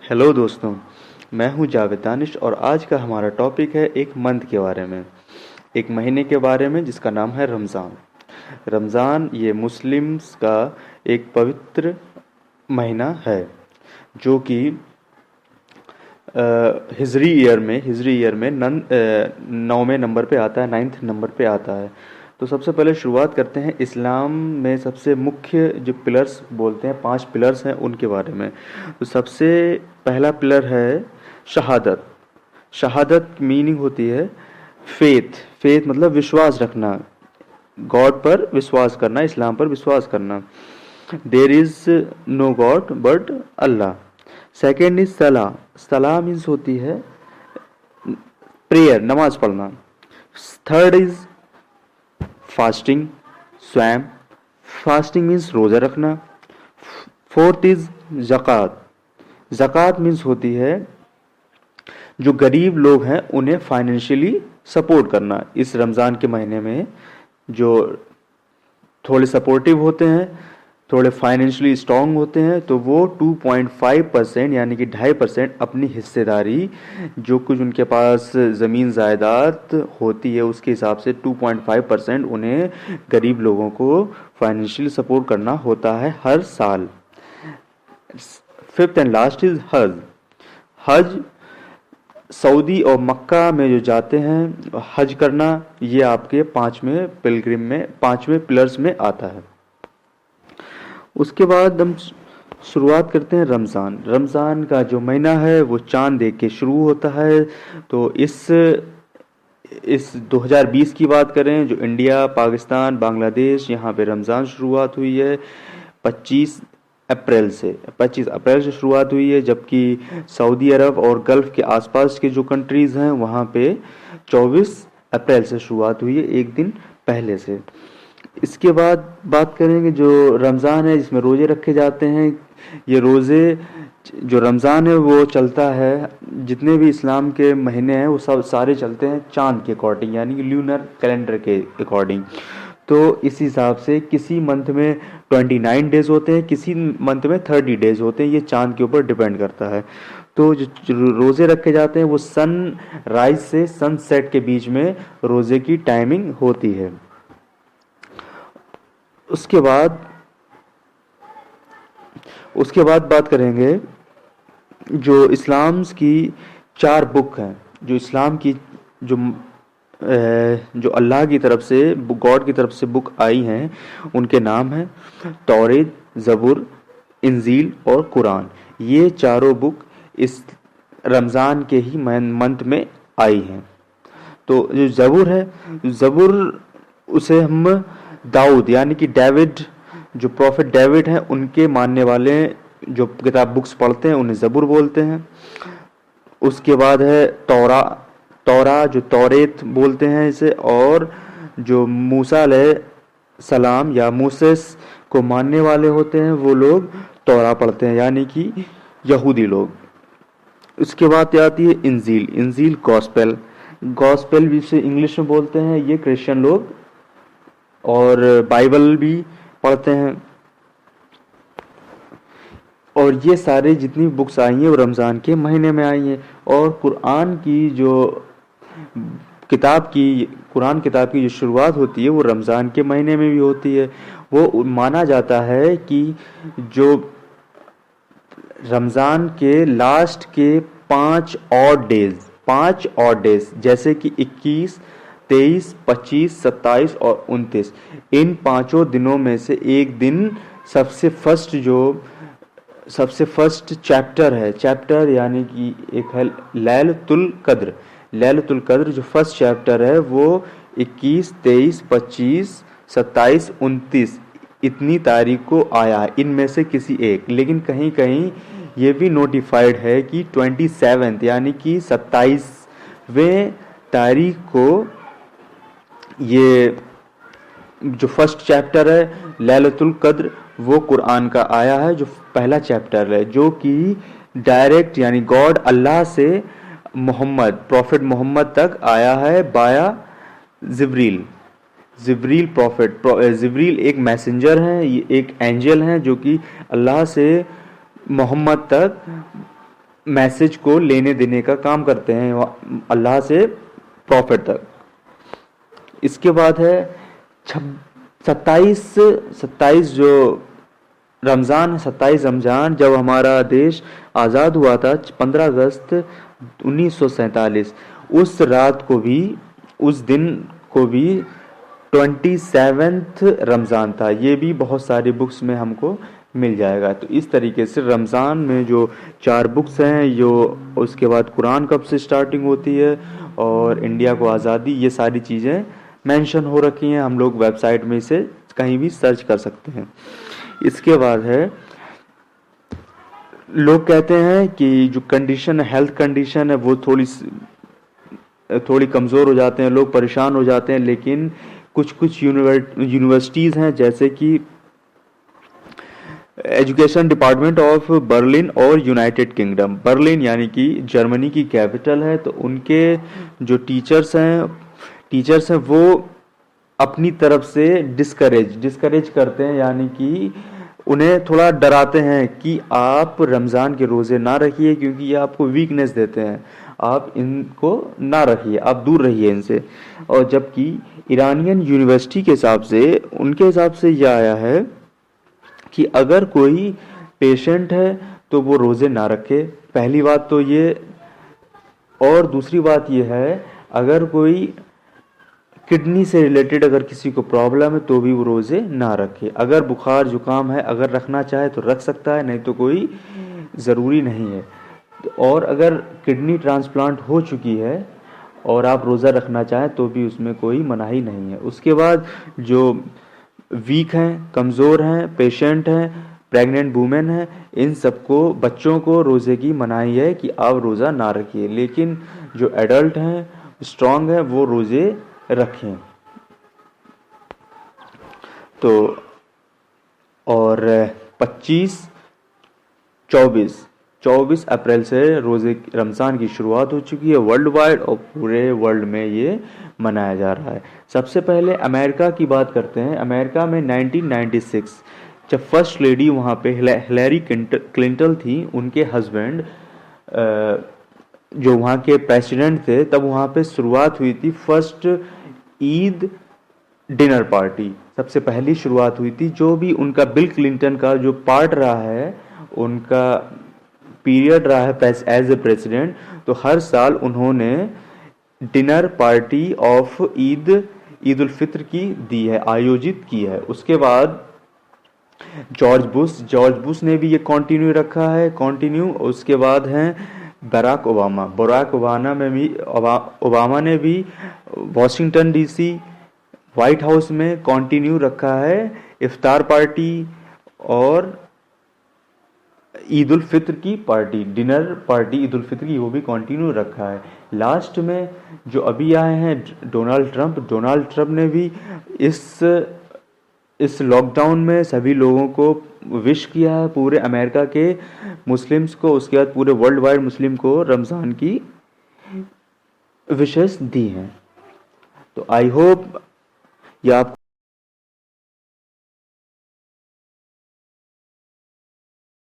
Hello दोस्तों, मैं हूं जावेद दानिश और आज का हमारा टॉपिक है एक मंथ के बारे में, एक महीने के बारे में जिसका नाम है रमज़ान। रमज़ान ये मुस्लिम्स का एक पवित्र महीना है जो कि हिजरी ईयर में 9वें नंबर पे आता है, 9th नंबर पे आता है। तो सबसे पहले शुरुआत करते हैं इस्लाम में सबसे मुख्य जो पिलर्स बोलते हैं, 5 पिलर्स हैं उनके बारे में। तो सबसे पहला पिलर है शहादत। शहादत मीनिंग होती है फेथ। फेथ मतलब विश्वास रखना, गॉड पर विश्वास करना, इस्लाम पर विश्वास करना। There is no god but अल्लाह। सेकेंड इज सलाह। सलाह मीन्स होती है प्रेयर, नमाज पढ़ना। थर्ड इज फास्टिंग, स्वयं। फास्टिंग मीन्स रोजा रखना। फोर्थ इज ज़कात। ज़कात मीन्स होती है जो गरीब लोग हैं उन्हें फाइनेंशियली सपोर्ट करना। इस रमज़ान के महीने में जो थोड़े सपोर्टिव होते हैं, थोड़े फाइनेंशियली स्ट्रांग होते हैं, तो वो 2.5% यानी कि 2.5% अपनी हिस्सेदारी, जो कुछ उनके पास ज़मीन जायदाद होती है उसके हिसाब से 2.5% उन्हें गरीब लोगों को फाइनेंशियली सपोर्ट करना होता है हर साल। फिफ्थ एंड लास्ट इज हज। हज सऊदी और मक्का में जो जाते हैं हज करना, ये आपके 5वें पिलर्स में आता है। उसके बाद हम शुरुआत करते हैं रमज़ान। रमज़ान का जो महीना है वो चांद देख के शुरू होता है। तो इस 2020 की बात करें, जो इंडिया, पाकिस्तान, बांग्लादेश, यहाँ पे रमज़ान शुरुआत हुई है 25 अप्रैल से। 25 अप्रैल से शुरुआत हुई है, जबकि सऊदी अरब और गल्फ़ के आसपास के जो कंट्रीज़ हैं वहाँ पे 24 अप्रैल से शुरुआत हुई है, एक दिन पहले से। इसके बाद बात करेंगे जो रमज़ान है जिसमें रोज़े रखे जाते हैं। ये रोज़े, जो रमज़ान है वो चलता है, जितने भी इस्लाम के महीने हैं वो सब सारे चलते हैं चांद के अकॉर्डिंग, यानी कि ल्यूनर कैलेंडर के अकॉर्डिंग। तो इस हिसाब से किसी मंथ में 29 डेज होते हैं, किसी मंथ में 30 डेज होते हैं, ये चांद के ऊपर डिपेंड करता है। तो जो रोज़े रखे जाते हैं वो सन राइज से सनसेट के बीच में रोज़े की टाइमिंग होती है। उसके बाद बात करेंगे जो इस्लाम्स की 4 बुक हैं, जो इस्लाम की जो जो अल्लाह की तरफ से, गॉड की तरफ से बुक आई हैं, उनके नाम हैं तौरेत, ज़बूर, इंजील और कुरान। ये चारों बुक इस रमज़ान के ही मंथ में आई हैं। तो जो ज़बूर है, ज़बूर उसे हम दाऊद यानी कि डेविड, जो प्रॉफिट डेविड हैं उनके मानने वाले जो किताब बुक्स पढ़ते हैं उन्हें ज़बूर बोलते हैं। उसके बाद है तौरा। तौरा जो तौरेत बोलते हैं इसे, और जो मूसा सलाम या मूसेस को मानने वाले होते हैं वो लोग तौरा पढ़ते हैं, यानी कि यहूदी लोग। उसके बाद आती है इंजील। इंजील गॉस्पेल। गॉस्पेल भी से इंग्लिश में बोलते हैं, ये क्रिश्चियन लोग, और बाइबल भी पढ़ते हैं। और ये सारे जितनी बुक्स आई हैं वो रमज़ान के महीने में आई हैं। और कुरान किताब की जो शुरुआत होती है वो रमज़ान के महीने में भी होती है। वो माना जाता है कि जो रमज़ान के लास्ट के 5 ऑड डेज जैसे कि 21, 23, 25, 27 और 29, इन 5 दिनों में से एक दिन सबसे फर्स्ट चैप्टर यानी कि एक है लैलतुल कद्र। लैलतुल कद्र जो फर्स्ट चैप्टर है वो 21, 23, 25, 27, 29 इतनी तारीख को आया है, इनमें से किसी एक। लेकिन कहीं कहीं ये भी नोटिफाइड है कि 27 यानी कि 27वें तारीख को ये जो फर्स्ट चैप्टर है लैलतुल कद्र वो कुरान का आया है, जो पहला चैप्टर है, जो कि डायरेक्ट यानी गॉड अल्लाह से प्रॉफिट मोहम्मद तक आया है बाया जिब्रील। जिब्रील एक मैसेंजर हैं, ये एक एंजल हैं जो कि अल्लाह से मोहम्मद तक मैसेज को लेने देने का काम करते हैं अल्लाह से प्रॉफिट तक। इसके बाद है 27 27 जो रमज़ान, 27 रमज़ान, जब हमारा देश आज़ाद हुआ था 15 अगस्त 1947, उस रात को भी, उस दिन को भी 27th रमज़ान था। ये भी बहुत सारी बुक्स में हमको मिल जाएगा। तो इस तरीके से रमज़ान में जो 4 बुक्स हैं, जो उसके बाद कुरान कब से स्टार्टिंग होती है और इंडिया को आज़ादी, ये सारी चीज़ें मेंशन हो रखी हैं। हम लोग वेबसाइट में इसे कहीं भी सर्च कर सकते हैं। इसके बाद है, लोग कहते हैं कि जो कंडीशन, हेल्थ कंडीशन है, वो थोड़ी कमज़ोर हो जाते हैं, लोग परेशान हो जाते हैं। लेकिन कुछ यूनिवर्सिटीज़ हैं, जैसे कि एजुकेशन डिपार्टमेंट ऑफ बर्लिन और यूनाइटेड किंगडम, बर्लिन यानी कि जर्मनी की कैपिटल है, तो उनके जो टीचर्स हैं वो अपनी तरफ से डिस्करेज करते हैं, यानी कि उन्हें थोड़ा डराते हैं कि आप रमज़ान के रोज़े ना रखिए, क्योंकि ये आपको वीकनेस देते हैं, आप इनको ना रखिए, आप दूर रहिए इनसे। और जबकि ईरानियन यूनिवर्सिटी के हिसाब से, उनके हिसाब से यह आया है कि अगर कोई पेशेंट है तो वो रोज़े ना रखे, पहली बात तो ये। और दूसरी बात ये है, अगर कोई किडनी से रिलेटेड अगर किसी को प्रॉब्लम है तो भी वो रोज़े ना रखे। अगर बुखार जुकाम है, अगर रखना चाहे तो रख सकता है, नहीं तो कोई ज़रूरी नहीं है। और अगर किडनी ट्रांसप्लांट हो चुकी है और आप रोज़ा रखना चाहें तो भी उसमें कोई मनाही नहीं है। उसके बाद जो वीक हैं, कमज़ोर हैं, पेशेंट हैं, प्रेग्नेंट वुमेन हैं, इन सबको, बच्चों को रोज़े की मनाही है कि आप रोज़ा ना रखिए। लेकिन जो एडल्ट हैं, स्ट्रॉन्ग हैं, वो रोज़े रखें। तो और 24 अप्रैल से रोज़े रमज़ान की शुरुआत हो चुकी है वर्ल्ड वाइड, और पूरे वर्ल्ड में ये मनाया जा रहा है। सबसे पहले अमेरिका की बात करते हैं। अमेरिका में 1996 जब फर्स्ट लेडी वहाँ पे हिलैरी क्लिंटन थी, उनके हस्बैंड जो वहाँ के प्रेसिडेंट थे, तब वहाँ पे शुरुआत हुई थी फर्स्ट ईद डिनर पार्टी, सबसे पहली शुरुआत हुई थी। जो भी उनका बिल क्लिंटन का जो पार्ट रहा है, उनका पीरियड रहा है एज ए प्रेसिडेंट, तो हर साल उन्होंने dinner party of Eid ul Fitr की दी है, आयोजित की है। उसके बाद जॉर्ज बुश ने भी ये कंटिन्यू रखा है, उसके बाद हैं बराक ओबामा ने भी वॉशिंगटन डीसी व्हाइट हाउस में कंटिन्यू रखा है इफ्तार पार्टी और ईद उल फित्र की party, dinner party Eid ul Fitr की, वो भी कंटिन्यू रखा है। लास्ट में जो अभी आए हैं डोनाल्ड ट्रंप ने भी इस लॉकडाउन में सभी लोगों को विश किया है, पूरे अमेरिका के मुस्लिम्स को, उसके बाद पूरे वर्ल्ड वाइड मुस्लिम को रमज़ान की विशेस दी हैं। तो आई होप ये आपको